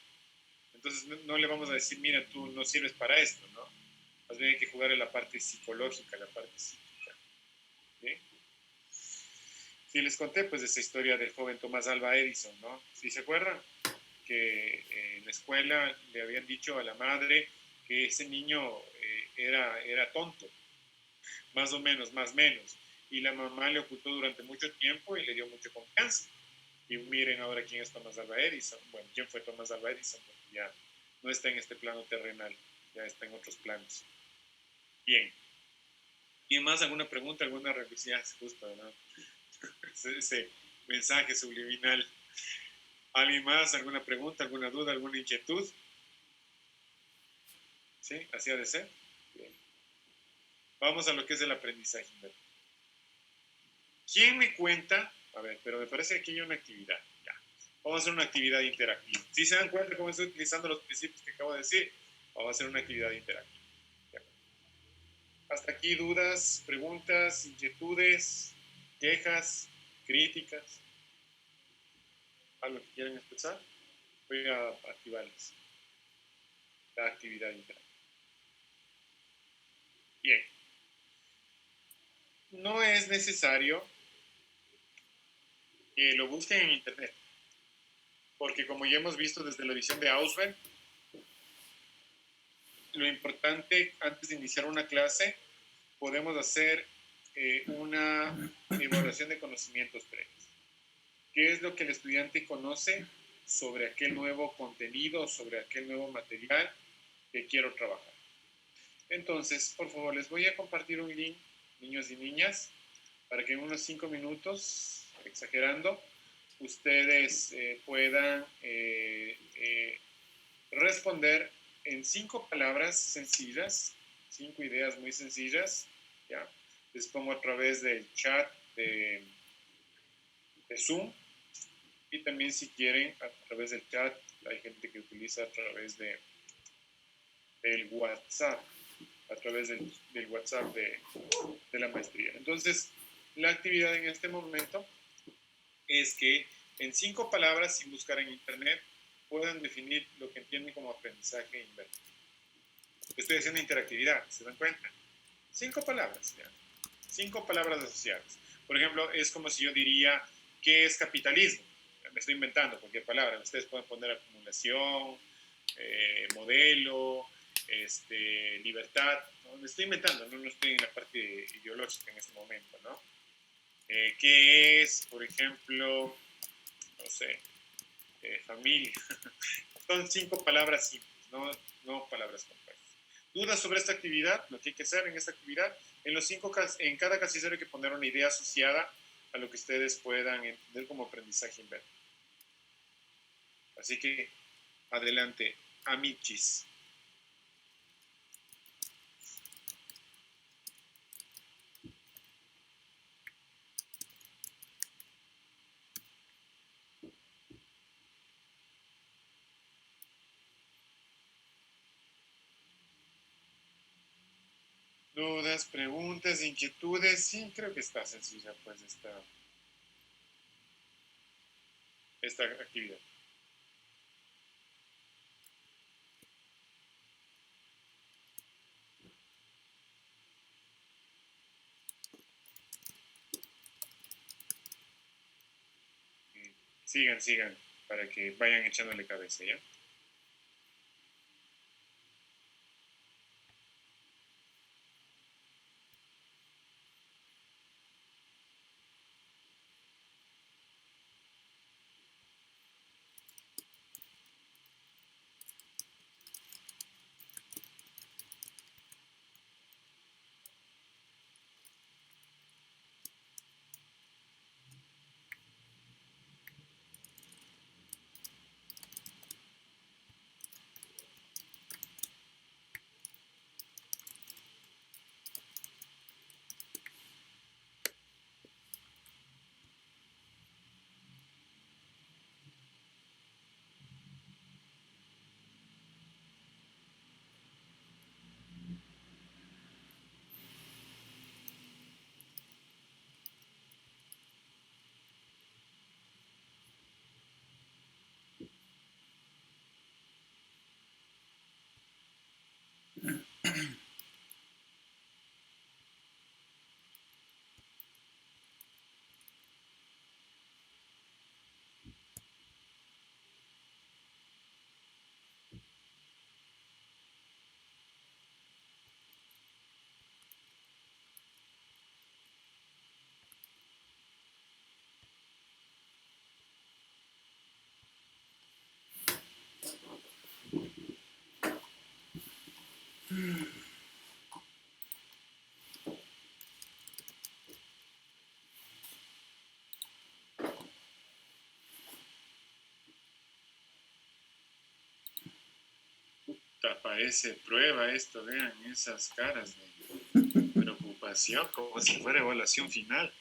Entonces no le vamos a decir, mira, tú no sirves para esto, ¿no? Más bien hay que jugar en la parte psicológica, la parte psíquica, ¿sí? Sí, les conté pues de esa historia del joven Tomás Alva Edison, ¿no? ¿Sí se acuerdan? Que en la escuela le habían dicho a la madre que ese niño era tonto, más o menos, más o menos. Y la mamá le ocultó durante mucho tiempo y le dio mucha confianza. Y miren ahora quién es Tomás Alva Edison. Bueno, quién fue Tomás Alva Edison, porque ya no está en este plano terrenal, ya está en otros planos. Bien. ¿Quién más? ¿Alguna pregunta? ¿Alguna reflexión? Justo, ¿no? Ese mensaje subliminal. ¿Alguien más? ¿Alguna pregunta? ¿Alguna duda? ¿Alguna inquietud? ¿Sí? ¿Así ha de ser? Bien. Vamos a lo que es el aprendizaje. ¿Quién me cuenta? A ver, pero me parece que aquí hay una actividad. Ya. Vamos a hacer una actividad interactiva. ¿Sí se dan cuenta cómo estoy utilizando los principios que acabo de decir? Vamos a hacer una actividad interactiva. Ya. Hasta aquí dudas, preguntas, inquietudes, quejas, críticas. ¿Algo que quieran expresar? Voy a activarles la actividad interactiva. Bien. No es necesario que lo busquen en internet, porque como ya hemos visto desde la visión de Ausubel, lo importante antes de iniciar una clase, podemos hacer una evaluación de conocimientos previos. ¿Qué es lo que el estudiante conoce sobre aquel nuevo contenido, sobre aquel nuevo material que quiero trabajar? Entonces, por favor, les voy a compartir un link, niños y niñas, para que en unos 5 minutos, exagerando, ustedes puedan responder en 5 palabras sencillas, 5 ideas muy sencillas, ¿ya? Les pongo a través del chat de Zoom y también si quieren a través del chat, hay gente que utiliza a través del WhatsApp, a través del WhatsApp de la maestría. Entonces, la actividad en este momento es que en 5 palabras, sin buscar en internet, puedan definir lo que entienden como aprendizaje invertido. Estoy haciendo interactividad, ¿se dan cuenta? 5 palabras, ¿ya? 5 palabras asociadas. Por ejemplo, es como si yo diría, ¿qué es capitalismo? Me estoy inventando cualquier palabra. Ustedes pueden poner acumulación, modelo, libertad. ¿No? Me estoy inventando, no estoy en la parte ideológica en este momento, ¿no? ¿Qué es, por ejemplo, no sé, familia? Son 5 palabras simples, no palabras complejas. ¿Dudas sobre esta actividad? Lo que hay que hacer en esta actividad, en cada casillero hay que poner una idea asociada a lo que ustedes puedan entender como aprendizaje inverso. Así que, adelante, amichis. Dudas, preguntas, inquietudes. Sí, creo que está sencilla pues esta actividad. Sigan, para que vayan echándole cabeza, ¿ya? Parece prueba esto, vean esas caras de preocupación, como si fuera evaluación final.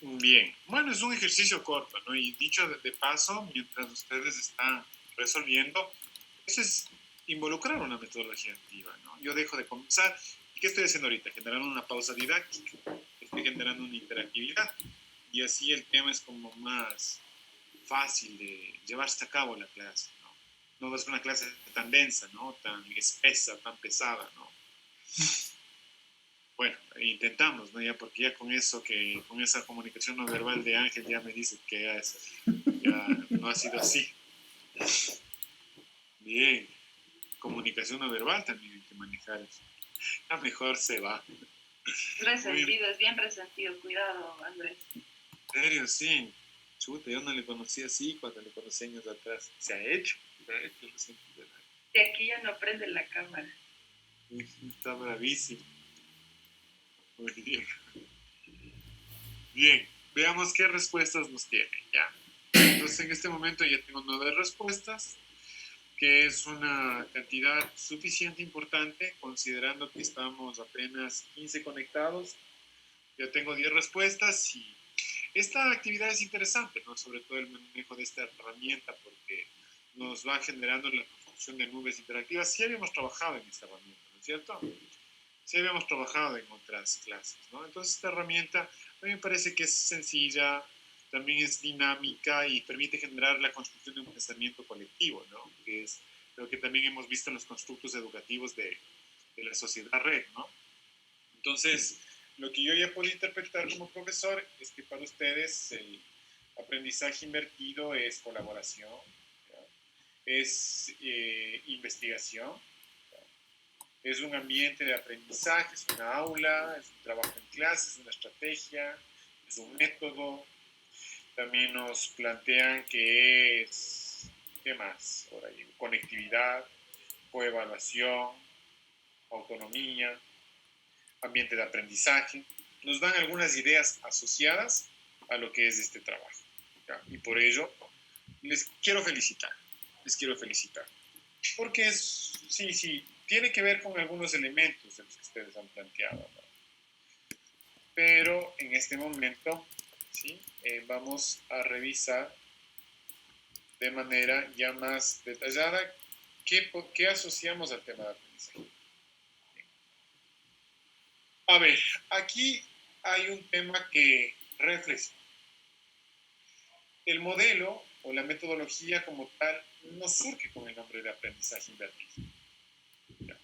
Bien, bueno, es un ejercicio corto, ¿no? Y dicho de paso, mientras ustedes están resolviendo, eso es involucrar una metodología activa, ¿no? Yo dejo de comenzar. ¿Qué estoy haciendo ahorita? Generando una pausa didáctica, estoy generando una interactividad, y así el tema es como más fácil de llevarse a cabo la clase, ¿no? No va a ser una clase tan densa, ¿no? Tan espesa, tan pesada, ¿no? Bueno, intentamos, ¿no? Ya porque ya con eso, con esa comunicación no verbal de Ángel ya me dice que ya no ha sido así. Bien, comunicación no verbal también hay que manejar eso. A mejor se va. Resentido, es bien resentido, cuidado, Andrés. En serio, sí. Chuta, yo no le conocí así cuando le conocí años atrás. Se ha hecho el resentido. De aquí ya no prende la cámara. Está bravísimo. Muy bien. Bien, veamos qué respuestas nos tiene. Ya. Entonces, en este momento ya tengo 9 respuestas, que es una cantidad suficiente importante, considerando que estamos apenas 15 conectados. Ya tengo 10 respuestas y esta actividad es interesante, ¿no? Sobre todo el manejo de esta herramienta, porque nos va generando la construcción de nubes interactivas. Sí habíamos trabajado en esta herramienta, ¿no es cierto? Sí habíamos trabajado en otras clases, ¿no? Entonces esta herramienta a mí me parece que es sencilla, también es dinámica y permite generar la construcción de un pensamiento colectivo, ¿no? Que es lo que también hemos visto en los constructos educativos de la sociedad red, ¿no? Entonces, lo que yo ya puedo interpretar como profesor es que para ustedes el aprendizaje invertido es colaboración, ¿ya? Es investigación, ¿ya? Es un ambiente de aprendizaje, es una aula, es un trabajo en clase, es una estrategia, es un método. También nos plantean que es, ¿qué más? Por ahí, conectividad, coevaluación, autonomía, ambiente de aprendizaje. Nos dan algunas ideas asociadas a lo que es este trabajo, ¿ya? Y por ello les quiero felicitar, les quiero felicitar. Porque es, sí, tiene que ver con algunos elementos de los que ustedes han planteado, ¿no? Pero en este momento, ¿sí? Vamos a revisar de manera ya más detallada qué asociamos al tema de aprendizaje. A ver, aquí hay un tema que reflexiona. El modelo o la metodología como tal no surge con el nombre de aprendizaje invertido. ¿Ya?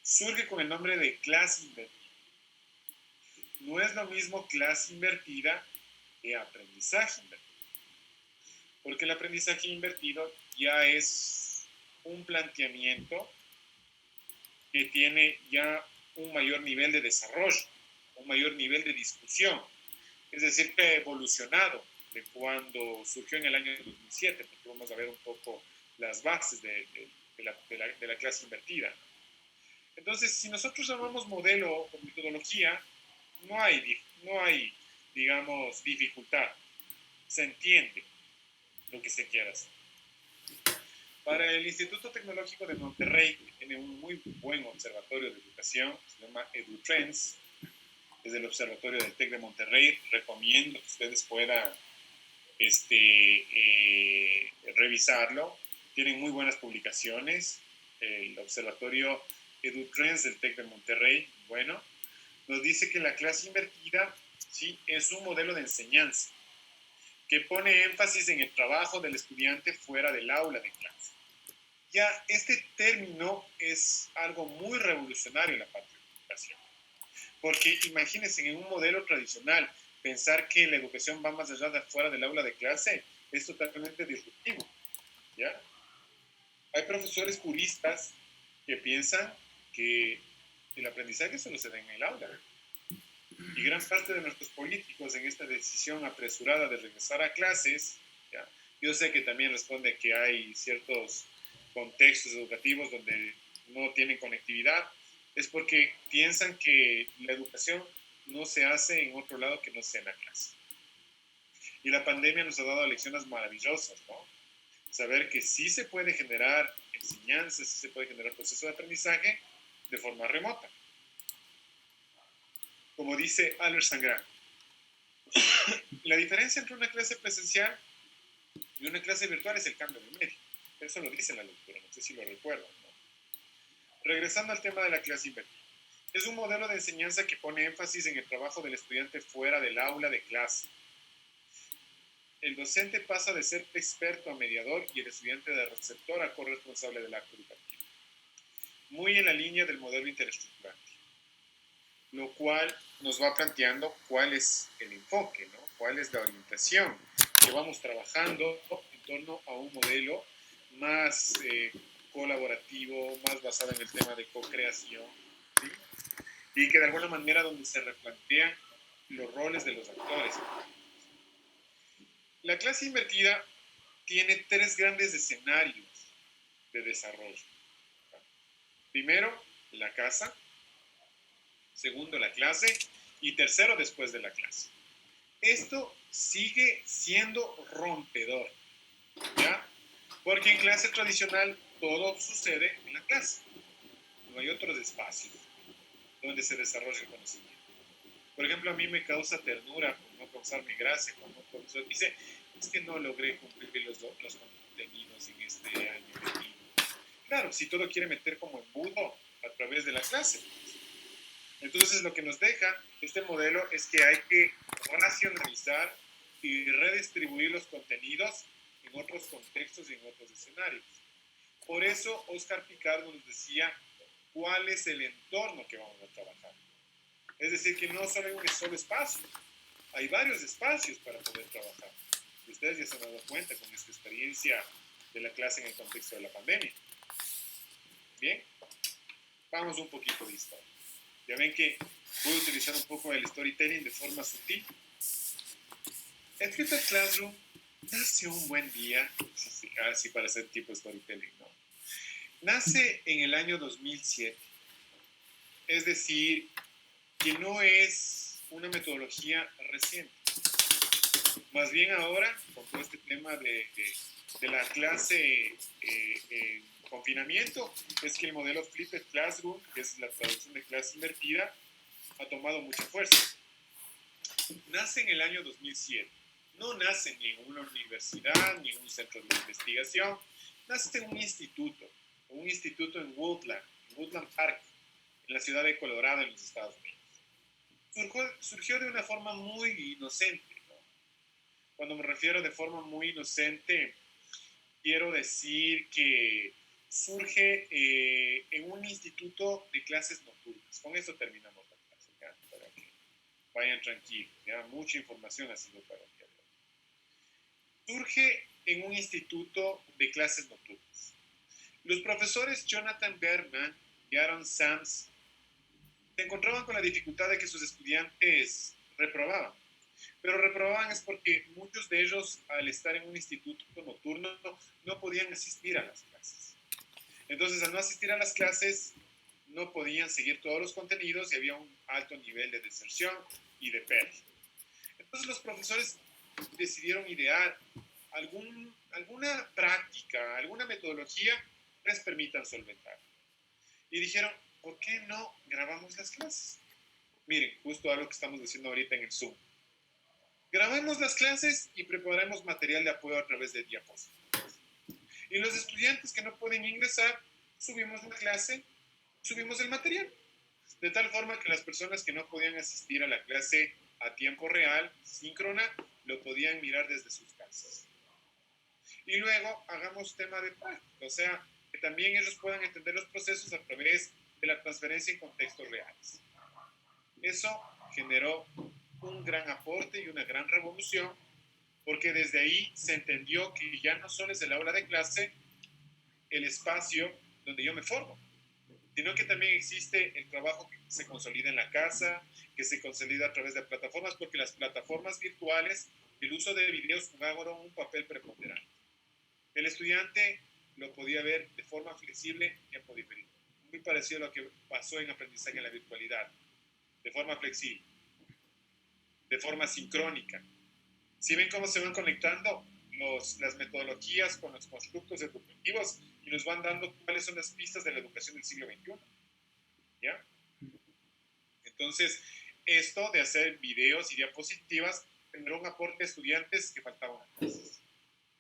Surge con el nombre de clase invertida. No es lo mismo clase invertida que aprendizaje invertido. Porque el aprendizaje invertido ya es un planteamiento que tiene ya un mayor nivel de desarrollo, un mayor nivel de discusión. Es decir, que ha evolucionado de cuando surgió en el año 2007, porque vamos a ver un poco las bases de la clase invertida. Entonces, si nosotros llamamos modelo o metodología, no hay, digamos, dificultad. Se entiende lo que se quiera hacer. Para el Instituto Tecnológico de Monterrey, que tiene un muy buen observatorio de educación, se llama EduTrends, es el observatorio del TEC de Monterrey, recomiendo que ustedes puedan revisarlo. Tienen muy buenas publicaciones. El observatorio EduTrends del TEC de Monterrey, bueno, nos dice que la clase invertida, ¿sí?, es un modelo de enseñanza que pone énfasis en el trabajo del estudiante fuera del aula de clase. Ya este término es algo muy revolucionario en la parte de educación, porque imagínense, en un modelo tradicional, pensar que la educación va más allá de fuera del aula de clase es totalmente disruptivo, ¿ya? Hay profesores puristas que piensan que el aprendizaje solo se da en el aula. Y gran parte de nuestros políticos en esta decisión apresurada de regresar a clases, ¿ya? Yo sé que también responde que hay ciertos contextos educativos donde no tienen conectividad, es porque piensan que la educación no se hace en otro lado que no sea en la clase. Y la pandemia nos ha dado lecciones maravillosas, ¿no? Saber que sí se puede generar enseñanza, sí se puede generar proceso de aprendizaje de forma remota. Como dice Albert Sangrán, la diferencia entre una clase presencial y una clase virtual es el cambio de medio. Eso lo dice la lectura, no sé si lo recuerdan, ¿no? Regresando al tema de la clase invertida. Es un modelo de enseñanza que pone énfasis en el trabajo del estudiante fuera del aula de clase. El docente pasa de ser experto a mediador y el estudiante de receptor a corresponsable del acto educativo. Muy en la línea del modelo interestructurante, lo cual nos va planteando cuál es el enfoque, ¿no? Cuál es la orientación que vamos trabajando en torno a un modelo más colaborativo, más basado en el tema de co-creación, ¿sí? Y que de alguna manera donde se replantean los roles de los actores. La clase invertida tiene tres grandes escenarios de desarrollo. Primero, la casa. Segundo, la clase. Y tercero, después de la clase. Esto sigue siendo rompedor, ¿ya? Porque en clase tradicional todo sucede en la clase. No hay otros espacios donde se desarrolla el conocimiento. Por ejemplo, a mí me causa ternura, por no causarme gracia, cuando un profesor dice, es que no logré cumplir los contenidos en este año. Claro, si todo quiere meter como embudo a través de la clase. Entonces, lo que nos deja este modelo es que hay que racionalizar y redistribuir los contenidos en otros contextos y en otros escenarios. Por eso, Oscar Picardo nos decía cuál es el entorno que vamos a trabajar. Es decir, que no solo hay un solo espacio, hay varios espacios para poder trabajar. Y ustedes ya se han dado cuenta con esta experiencia de la clase en el contexto de la pandemia. Bien, vamos un poquito de historia. Ya ven que voy a utilizar un poco el storytelling de forma sutil. El Flipped Classroom nace un buen día, así para hacer tipo storytelling, ¿no? Nace en el año 2007. Es decir, que no es una metodología reciente. Más bien ahora, con todo este tema de la clase en confinamiento, es que el modelo Flipped Classroom, que es la traducción de clase invertida, ha tomado mucha fuerza. Nace en el año 2007. No nace ni en una universidad, ni en un centro de investigación. Nace en un instituto en Woodland Park, en la ciudad de Colorado, en los Estados Unidos. Surgió de una forma muy inocente, ¿no? Cuando me refiero de forma muy inocente, quiero decir que surge en un instituto de clases nocturnas. Con eso terminamos la clase, ¿ya? Para que vayan tranquilos, ¿ya? Mucha información ha sido para el día de hoy. Surge en un instituto de clases nocturnas. Los profesores Jonathan Berman y Aaron Sams se encontraban con la dificultad de que sus estudiantes reprobaban. Pero reprobaban es porque muchos de ellos, al estar en un instituto nocturno, no podían asistir a las clases. Entonces, al no asistir a las clases, no podían seguir todos los contenidos y había un alto nivel de deserción y de pérdida. Entonces, los profesores decidieron idear alguna práctica, alguna metodología que les permitan solventar. Y dijeron, ¿por qué no grabamos las clases? Miren, justo algo que estamos diciendo ahorita en el Zoom. Grabemos las clases y preparemos material de apoyo a través de diapositivas. Y los estudiantes que no pueden ingresar, subimos la clase, subimos el material. De tal forma que las personas que no podían asistir a la clase a tiempo real, síncrona, lo podían mirar desde sus casas. Y luego hagamos tema de práctica, o sea, que también ellos puedan entender los procesos a través de la transferencia en contextos reales. Eso generó un gran aporte y una gran revolución, porque desde ahí se entendió que ya no solo es el aula de clase el espacio donde yo me formo, sino que también existe el trabajo que se consolida en la casa, que se consolida a través de plataformas, porque las plataformas virtuales, el uso de videos jugaron un papel preponderante. El estudiante lo podía ver de forma flexible en tiempo diferido. Muy parecido a lo que pasó en aprendizaje en la virtualidad. De forma flexible, de forma sincrónica. Si ven cómo se van conectando las metodologías con los constructos educativos y nos van dando cuáles son las pistas de la educación del siglo XXI. ¿Ya? Entonces, esto de hacer videos y diapositivas generó un aporte de estudiantes que faltaban a clases.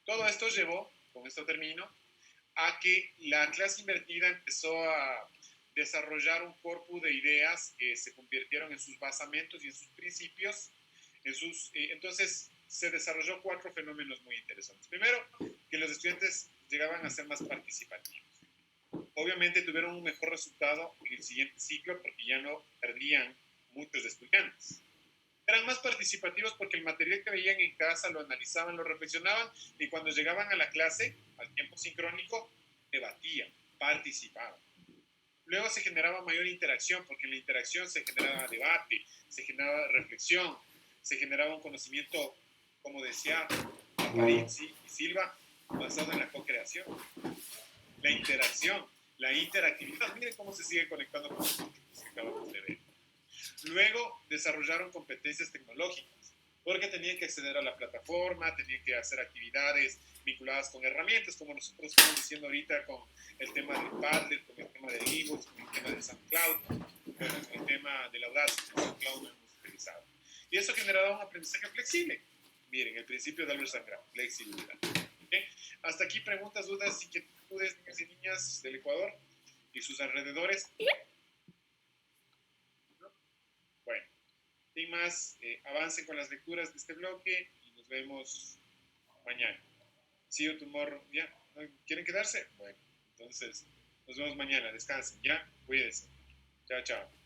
Todo esto llevó, con esto termino, a que la clase invertida empezó a desarrollar un corpus de ideas que se convirtieron en sus basamentos y en sus principios. Entonces, se desarrolló 4 fenómenos muy interesantes. Primero, que los estudiantes llegaban a ser más participativos. Obviamente tuvieron un mejor resultado en el siguiente ciclo porque ya no perdían muchos estudiantes. Eran más participativos porque el material que veían en casa lo analizaban, lo reflexionaban y cuando llegaban a la clase, al tiempo sincrónico, debatían, participaban. Luego se generaba mayor interacción porque en la interacción se generaba debate, se generaba reflexión, se generaba un conocimiento, como decía Aparici y Silva, basado en la co-creación. La interacción, la interactividad, miren cómo se sigue conectando con los conceptos que acabamos de ver. Luego desarrollaron competencias tecnológicas, porque tenían que acceder a la plataforma, tenían que hacer actividades vinculadas con herramientas, como nosotros estamos diciendo ahorita con el tema del Padlet, con el tema del eBooks, con el tema del SoundCloud, con el tema del Audacity, el SoundCloud lo hemos utilizado. Y eso generaba un aprendizaje flexible. Miren, el principio de Albert Sangrao, flexibilidad. ¿Okay? Hasta aquí preguntas, dudas, inquietudes, niños y niñas del Ecuador y sus alrededores. ¿No? Bueno, sin más, avancen con las lecturas de este bloque y nos vemos mañana. See you tomorrow. ¿Ya? ¿No quieren quedarse? Bueno, entonces nos vemos mañana. Descansen, ¿ya? Cuídense. Chao, chao.